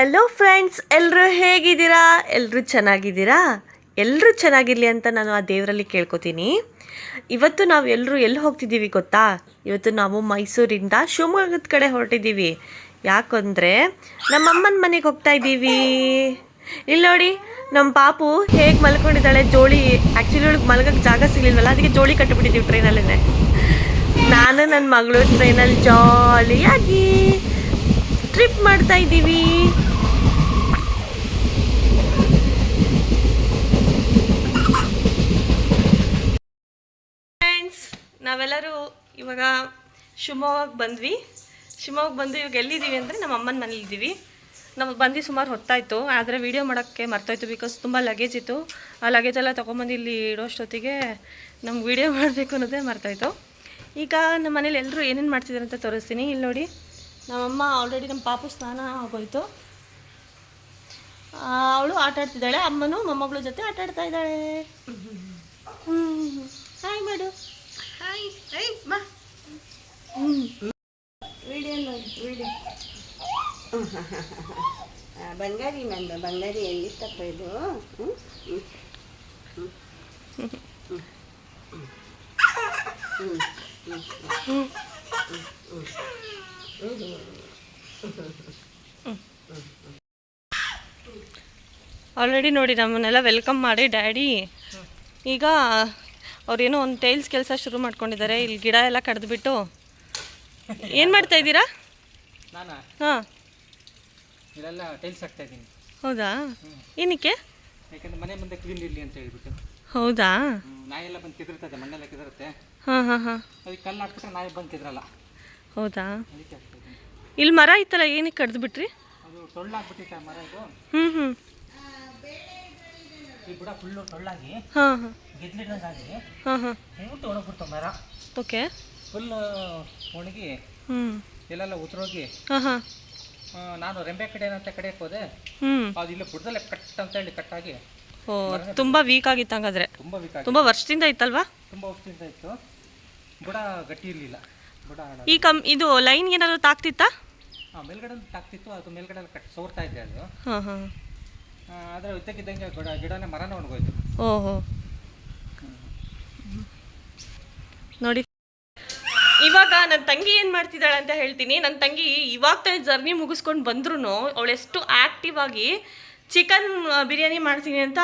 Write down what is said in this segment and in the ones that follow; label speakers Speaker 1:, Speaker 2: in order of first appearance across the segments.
Speaker 1: Hello friends, ಎಲ್ಲರೂ ಹೇಗಿದ್ದೀರಾ? ಎಲ್ಲರೂ ಚೆನ್ನಾಗಿದ್ದೀರಾ? ಎಲ್ಲರೂ ಚೆನ್ನಾಗಿರಲಿ ಅಂತ ನಾನು ಆ ದೇವರಲ್ಲಿ ಕೇಳ್ಕೊತೀನಿ. ಇವತ್ತು ನಾವು ಎಲ್ಲರೂ ಎಲ್ಲಿ ಹೋಗ್ತಿದ್ದೀವಿ ಗೊತ್ತಾ? ಇವತ್ತು ನಾವು ಮೈಸೂರಿಂದ ಶಿವಮೊಗ್ಗದ ಕಡೆ ಹೊರಟಿದ್ದೀವಿ. ಯಾಕಂದರೆ ನಮ್ಮಮ್ಮನ ಮನೆಗೆ ಹೋಗ್ತಾ ಇದ್ದೀವಿ. ಇಲ್ಲಿ ನೋಡಿ, ನಮ್ಮ ಪಾಪು ಹೇಗೆ ಮಲ್ಕೊಂಡಿದ್ದಾಳೆ. ಜೋಳಿ ಆ್ಯಕ್ಚುಲಿ ಒಳಗೆ ಮಲ್ಗೋಕ್ಕೆ ಜಾಗ ಸಿಗಲಿಲ್ವಲ್ಲ, ಅದಕ್ಕೆ ಜೋಳಿ ಕಟ್ಟಿಬಿಟ್ಟಿದ್ದೀವಿ ಟ್ರೈನಲ್ಲೇ. ನಾನು ನನ್ನ ಮಗಳು ಟ್ರೈನಲ್ಲಿ ಜಾಲಿಯಾಗಿ ಟ್ರಿಪ್ ಮಾಡ್ತಾ ಇದ್ದೀವಿ. ಫ್ರೆಂಡ್ಸ್, ನಾವೆಲ್ಲರೂ ಇವಾಗ ಶಿವಮೊಗ್ಗಕ್ಕೆ ಬಂದ್ವಿ. ಶಿವಮೊಗ್ಗ ಬಂದು ಇವಾಗ ಎಲ್ಲಿದ್ದೀವಿ ಅಂದರೆ ನಮ್ಮ ಅಮ್ಮನ ಮನೇಲಿದ್ದೀವಿ. ನಾವು ಬಂದು ಸುಮಾರು ಹೊತ್ತಾಯಿತು, ಆದರೆ ವೀಡಿಯೋ ಮಾಡೋಕ್ಕೆ ಮರ್ತೋಯ್ತು. ಬಿಕಾಸ್ ತುಂಬ ಲಗೇಜ್ ಇತ್ತು. ಆ ಲಗೇಜೆಲ್ಲ ತೊಗೊಂಬಂದು ಇಲ್ಲಿ ಇಡೋಷ್ಟೊತ್ತಿಗೆ ನಮ್ಗೆ ವೀಡಿಯೋ ಮಾಡಬೇಕು ಅನ್ನೋದೇ ಮರ್ತೋಯ್ತು. ಈಗ ನಮ್ಮ ಮನೇಲಿ ಎಲ್ಲರೂ ಏನೇನು ಮಾಡ್ತಿದ್ದಾರೆ ಅಂತ ತೋರಿಸ್ತೀನಿ. ಇಲ್ಲಿ ನೋಡಿ, ನಮ್ಮಮ್ಮ ಆಲ್ರೆಡಿ ನಮ್ಮ ಪಾಪು ಸ್ನಾನ ಆಗೋಯ್ತು. ಅವಳು ಆಟ ಆಡ್ತಿದ್ದಾಳೆ. ಅಮ್ಮನೂ ಮೊಮ್ಮಗಳ ಜೊತೆ ಆಟ ಆಡ್ತಾ ಇದ್ದಾಳೆ. ಹಾಯ್ ಮಾಡು. ಹಾಯ್. ಬಾ.
Speaker 2: ವಿಡಿಯೋ ಬಂಗಾರಿ ನಂದು ಬಂಗಾರಿ ಎಲ್ಲಿತ್ತಪ್ಪ ಇದು?
Speaker 1: ಆಲ್ರೆಡಿ ನೋಡಿ ನಮ್ಮನ್ನೆಲ್ಲ ವೆಲ್ಕಮ್ ಮಾಡಿ ಡ್ಯಾಡಿ ಈಗ ಅವ್ರೇನೋ ಒಂದು ಟೈಲ್ಸ್ ಕೆಲಸ ಶುರು ಮಾಡ್ಕೊಂಡಿದ್ದಾರೆ. ಇಲ್ಲಿ ಗಿಡ ಎಲ್ಲ ಕಡ್ದುಬಿಟ್ಟು ಏನು ಮಾಡ್ತಾ ಇದ್ದೀರಾ? ಹಾಂ,
Speaker 3: ಇಲ್ಲೆಲ್ಲ ಟೈಲ್ಸ್ ಹಾಕ್ತಾ ಇದ್ದೀನಿ.
Speaker 1: ಹೌದಾ? ಏನಕ್ಕೆ?
Speaker 3: ಯಾಕಂದ್ರೆ ಮನೆ ಮುಂದೆ ಕ್ಲೀನ್ ಇರಲಿ ಅಂತ ಹೇಳ್ಬಿಟ್ಟು.
Speaker 1: ಹೌದಾ?
Speaker 3: ನಾಯೆಲ್ಲ ಬಂದು ಕೆದರ್ತದೆ, ಮಣ್ಣೆಲ್ಲ ಕೆದರುತ್ತೆ.
Speaker 1: ಹಾಂ ಹಾಂ ಹಾಂ.
Speaker 3: ಅದಕ್ಕೆ ಕಲ್ಲು ಹಾಕ್ಬಿಟ್ರೆ ನಾಯಿ ಬಂದು ಕೆದರಲ್ಲ.
Speaker 1: ಹೌದಾ?
Speaker 3: ಅದಕ್ಕೆ ಹಾಕ್ತಾ ಇದ್ದೀನಿ.
Speaker 1: ಇಲ್ಲಿ ಮರ ಇತ್ತಲ್ಲ, ಏನಕ್ಕೆ ಕಡ್ದು ಬಿಟ್ರಿ?
Speaker 3: ಅದು ಟೊಳ್ಳಾಗ್ಬಿಟ್ಟಿತ್ತು ಆ ಮರ. ಇದು
Speaker 1: ಹ್ಞೂ
Speaker 3: ಈ ಬುಡ ಫುಲ್ಲು ಟೊಳ್ಳಾಗಿ
Speaker 1: ಹಾಂ ಹಾಂ
Speaker 3: ಗೆದ್ಲಿಡ್ದಂಗಾಗಿ
Speaker 1: ಹಾಂ ಹಾಂ.
Speaker 3: ಹೇಳ್ಬಿಟ್ಟು ಒಣಗ್ಬಿಡ್ತು ಮರ.
Speaker 1: ಓಕೆ.
Speaker 3: ಫುಲ್ಲು ಒಣಗಿ
Speaker 1: ಹ್ಞೂ
Speaker 3: ಎಲ್ಲೆಲ್ಲ ಉದುರೋಗಿ
Speaker 1: ಹಾಂ ಹಾಂ.
Speaker 3: ನಾನು ರೆಂಬೆ ಕಡೆ ಅಂತ ಕಡೆಗೆ ಹೋದೆ.
Speaker 1: ಹ್ಞೂ.
Speaker 3: ಅದು ಇಲ್ಲ ಬುಡದಲ್ಲೇ ಕಟ್ ಅಂತ ಹೇಳಿ ಕಟ್ಟಾಗಿ
Speaker 1: ಓ, ತುಂಬ ವೀಕ್ ಆಗಿತ್ತು ಹಂಗಾದ್ರೆ.
Speaker 3: ತುಂಬ ವೀಕ್ ಆಗಿ
Speaker 1: ತುಂಬ ವರ್ಷದಿಂದ ಇತ್ತಲ್ವಾ?
Speaker 3: ತುಂಬ ವರ್ಷದಿಂದ ಇತ್ತು. ಬುಡ ಗಟ್ಟಿ ಇರಲಿಲ್ಲ. ಬುಡ
Speaker 1: ಈ ಇದು ಲೈನ್ ಏನಾದ್ರು ತಾಕ್ತಿತ್ತಾ?
Speaker 3: ಮೇಲ್ಗಡೆ ತಾಕ್ತಿತ್ತು. ಅದು ಮೇಲ್ಗಡೆ ಸೋರ್ತಾ ಇದೆ ಅದು.
Speaker 1: ಹಾಂ ಹಾಂ.
Speaker 3: ಆದರೆ ಇದ್ದಕ್ಕಿದ್ದಂಗೆ ಗಿಡನೇ ಮರನೇ ಒಣಗೋಯ್ತು.
Speaker 1: ಓಹೋ, ನೋಡಿ. ಇವಾಗ ನನ್ನ ತಂಗಿ ಏನು ಮಾಡ್ತಿದ್ದಾಳೆ ಅಂತ ಹೇಳ್ತೀನಿ. ನನ್ನ ತಂಗಿ ಇವಾಗ ತಾನೇ ಜರ್ನಿ ಮುಗಿಸ್ಕೊಂಡು ಬಂದ್ರೂ ಅವಳು ಎಷ್ಟು ಆ್ಯಕ್ಟಿವ್ ಆಗಿ ಚಿಕನ್ ಬಿರಿಯಾನಿ ಮಾಡ್ತೀನಿ ಅಂತ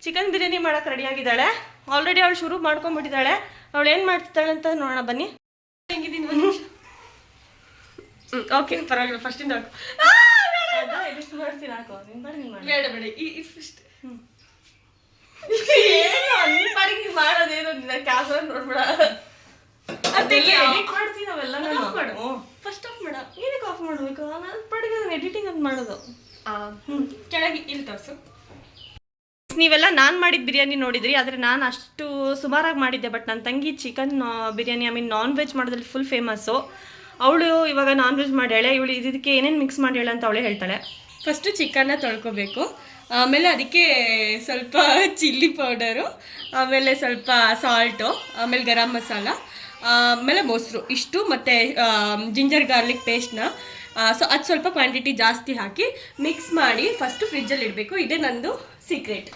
Speaker 1: ಚಿಕನ್ ಬಿರಿಯಾನಿ ಮಾಡೋಕ್ಕೆ ರೆಡಿಯಾಗಿದ್ದಾಳೆ. ಆಲ್ರೆಡಿ ಅವಳು ಶುರು ಮಾಡ್ಕೊಂಡ್ಬಿಟ್ಟಿದ್ದಾಳೆ. ಅವಳು ಏನು ಮಾಡ್ತಿದ್ದಾಳೆ ಅಂತ ನೋಡೋಣ ಬನ್ನಿ. ಹೆಂಗಿದ್ದೀನಿ ಒಂದು ಓಕೆ, ಪರವಾಗಿಲ್ಲ. ಫಸ್ಟಿಂದ ಎಡಿಟ್ ಮಾಡ್ತೀನಿ. ಹಾಕೋ, ನೀನು ಮಾಡಿ ನೀನು ಮಾಡಿ. ಬೇಡ ಬೇಡ, ಈ ಫಸ್ಟ್ ಏನು ಪಾಡಿಗೆ ನೀನು ಮಾಡೋದೇನು ಕ್ಯಾಮ್ರಾ ನೋಡ್ಬೇಡ. ಅದಕ್ಕೆ ಎಡಿಟ್ ಮಾಡ್ತೀನಿ ನಾವೆಲ್ಲ. ನಾನು ಫಸ್ಟ್ ಆಫ್ ಮಾಡ. ಏನಕ್ಕೆ ಆಫ್ ಮಾಡಬೇಕು? ನಾನು ಪಾಡಿಗೆ ನಾನು ಎಡಿಟಿಂಗ್ ಅಂತ ಮಾಡೋದು. ಕೆಳಗೆ ಇಲ್ಲಿ ತೋರಿಸು. ನೀವೆಲ್ಲ ನಾನು ಮಾಡಿದ ಬಿರಿಯಾನಿ ನೋಡಿದ್ರಿ, ಆದರೆ ನಾನು ಅಷ್ಟು ಸುಮಾರಾಗಿ ಮಾಡಿದ್ದೆ. ಬಟ್ ನನ್ನ ತಂಗಿ chicken biryani, I mean non veg ಮಾಡೋದ್ರಲ್ಲಿ ಫುಲ್ ಫೇಮಸ್ಸು. ಅವಳು ಇವಾಗ ನಾನ್ ವೆಜ್ ಮಾಡ್ಯಾಳೆ. ಇವಳು ಇದಕ್ಕೆ ಏನೇನು ಮಿಕ್ಸ್ ಮಾಡ್ಯಾಳೆ ಅಂತ ಅವಳೇ ಹೇಳ್ತಾಳೆ.
Speaker 4: ಫಸ್ಟು ಚಿಕನ್ನ ತೊಳ್ಕೊಬೇಕು. ಆಮೇಲೆ ಅದಕ್ಕೆ ಸ್ವಲ್ಪ ಚಿಲ್ಲಿ ಪೌಡರು, ಆಮೇಲೆ ಸ್ವಲ್ಪ ಸಾಲ್ಟು, ಆಮೇಲೆ ಗರಂ ಮಸಾಲ, ಆಮೇಲೆ ಮೊಸರು ಇಷ್ಟು, ಮತ್ತು ಜಿಂಜರ್ ಗಾರ್ಲಿಕ್ ಪೇಸ್ಟ್ನ ಸೊ ಅದು ಸ್ವಲ್ಪ ಕ್ವಾಂಟಿಟಿ ಜಾಸ್ತಿ ಹಾಕಿ ಮಿಕ್ಸ್ ಮಾಡಿ ಫಸ್ಟು ಫ್ರಿಜ್ಜಲ್ಲಿ ಇಡಬೇಕು. ಇದೇ ನಂದು ಸೀಕ್ರೆಟ್.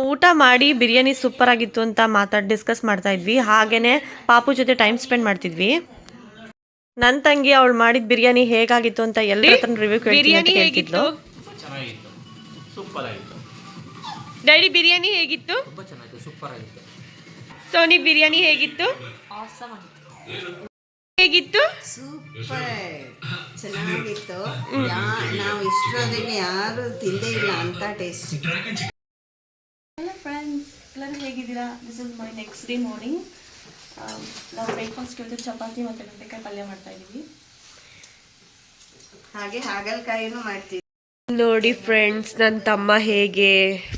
Speaker 1: ಊಟ ಮಾಡಿ ಬಿರಿಯಾನಿ ಸೂಪರ್ ಆಗಿತ್ತು ಅಂತ ಡಿಸ್ಕಸ್ ಮಾಡ್ತಾ ಇದ್ವಿ. ಹಾಗೇನೆ ಪಾಪು ಜೊತೆ ಟೈಮ್ ಸ್ಪೆಂಡ್ ಮಾಡ್ತಿದ್ವಿ. ನನ್ನ ತಂಗಿ ಅವಳು ಮಾಡಿದ ಬಿರಿಯಾನಿ ಹೇಗಾಗಿತ್ತು ಅಂತ ಎಲ್ಲರ ಹತ್ರ ರಿವ್ಯೂ ಕೇಳ್ತಿದ್ಲು.
Speaker 3: ಚೆನ್ನಾಗಿತ್ತು, ಸೂಪರ್ ಆಗಿತ್ತು.
Speaker 4: ಡ್ಯಾಡಿ ಬಿರಿಯಾನಿ ಹೇಗಿತ್ತು?
Speaker 3: ತುಂಬ ಚೆನ್ನಾಗಿತ್ತು, ಸೂಪರ್ ಆಗಿತ್ತು.
Speaker 4: ಸೋನಿ ಬಿರಿಯಾನಿ ಹೇಗಿತ್ತು? ಹೇಗಿತ್ತು?
Speaker 2: ಸೂಪರ್ ಚೆನ್ನಾಗಿತ್ತು. ನಾವು ಇಷ್ಟರೊಳಗೆ ಯಾರು ತಿಂದೇ ಇಲ್ಲ ಅಂತ ಟೇಸ್ಟ್.
Speaker 1: ಹಲೋ ಫ್ರೆಂಡ್ಸ್, ಎಲ್ಲರೂ ಹೇಗಿದ್ದೀರಾ? This is my next day morning. ನಾವು ಬ್ರೇಕ್ಫಾಸ್ಟ್ಗೆ ಇವತ್ತು ಚಪಾತಿ ಮತ್ತು ಬೆಂಡೆಕಾಯಿ ಪಲ್ಯ ಮಾಡ್ತಾ ಇದ್ದೀವಿ.
Speaker 2: ಹಾಗೆ ಹಾಗಲಕಾಯಿನೂ ಮಾಡ್ತೀವಿ.
Speaker 1: ನೋಡಿ ಫ್ರೆಂಡ್ಸ್, ನನ್ನ ತಮ್ಮ ಹೇಗೆ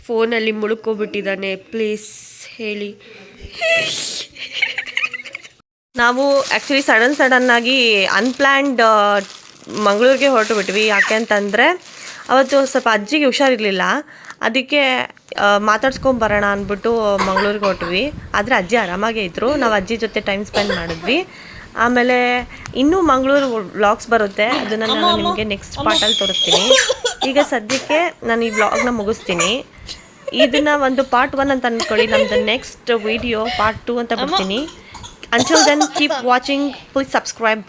Speaker 1: ಫೋನಲ್ಲಿ ಮುಳುಕೋಬಿಟ್ಟಿದ್ದಾನೆ. ಪ್ಲೀಸ್ ಹೇಳಿ. ನಾವು ಆ್ಯಕ್ಚುಲಿ ಸಡನ್ನಾಗಿ ಅನ್ಪ್ಲ್ಯಾನ್ಡ್ ಮಂಗಳೂರಿಗೆ ಹೊರಟು ಬಿಟ್ವಿ. ಯಾಕೆ ಅಂತಂದರೆ ಅವತ್ತು ಸ್ವಲ್ಪ ಅಜ್ಜಿಗೆ ಹುಷಾರಿರಲಿಲ್ಲ. ಅದಕ್ಕೆ ಮಾತಾಡ್ಸ್ಕೊಂಬರೋಣ ಅಂದ್ಬಿಟ್ಟು ಮಂಗಳೂರಿಗೆ ಹೊಟ್ವಿ. ಆದರೆ ಅಜ್ಜಿ ಆರಾಮಾಗೇ ಇದ್ದರು. ನಾವು ಅಜ್ಜಿ ಜೊತೆ ಟೈಮ್ ಸ್ಪೆಂಡ್ ಮಾಡಿದ್ವಿ. ಆಮೇಲೆ ಇನ್ನೂ ಮಂಗಳೂರು ವ್ಲಾಗ್ಸ್ ಬರುತ್ತೆ, ಅದನ್ನು ನಾನು ನಿಮಗೆ ನೆಕ್ಸ್ಟ್ ಪಾರ್ಟಲ್ಲಿ ತೋರಿಸ್ತೀನಿ. ಈಗ ಸದ್ಯಕ್ಕೆ ನಾನು ಈ ವ್ಲಾಗ್ನ ಮುಗಿಸ್ತೀನಿ. ಇದನ್ನು ಒಂದು ಪಾರ್ಟ್ 1 ಅಂತ ಅಂದ್ಕೊಳ್ಳಿ. ನಮ್ಮದು ನೆಕ್ಸ್ಟ್ ವಿಡಿಯೋ ಪಾರ್ಟ್ 2 ಅಂತ ಬಿಡ್ತೀನಿ. Until then, keep watching. Please subscribe.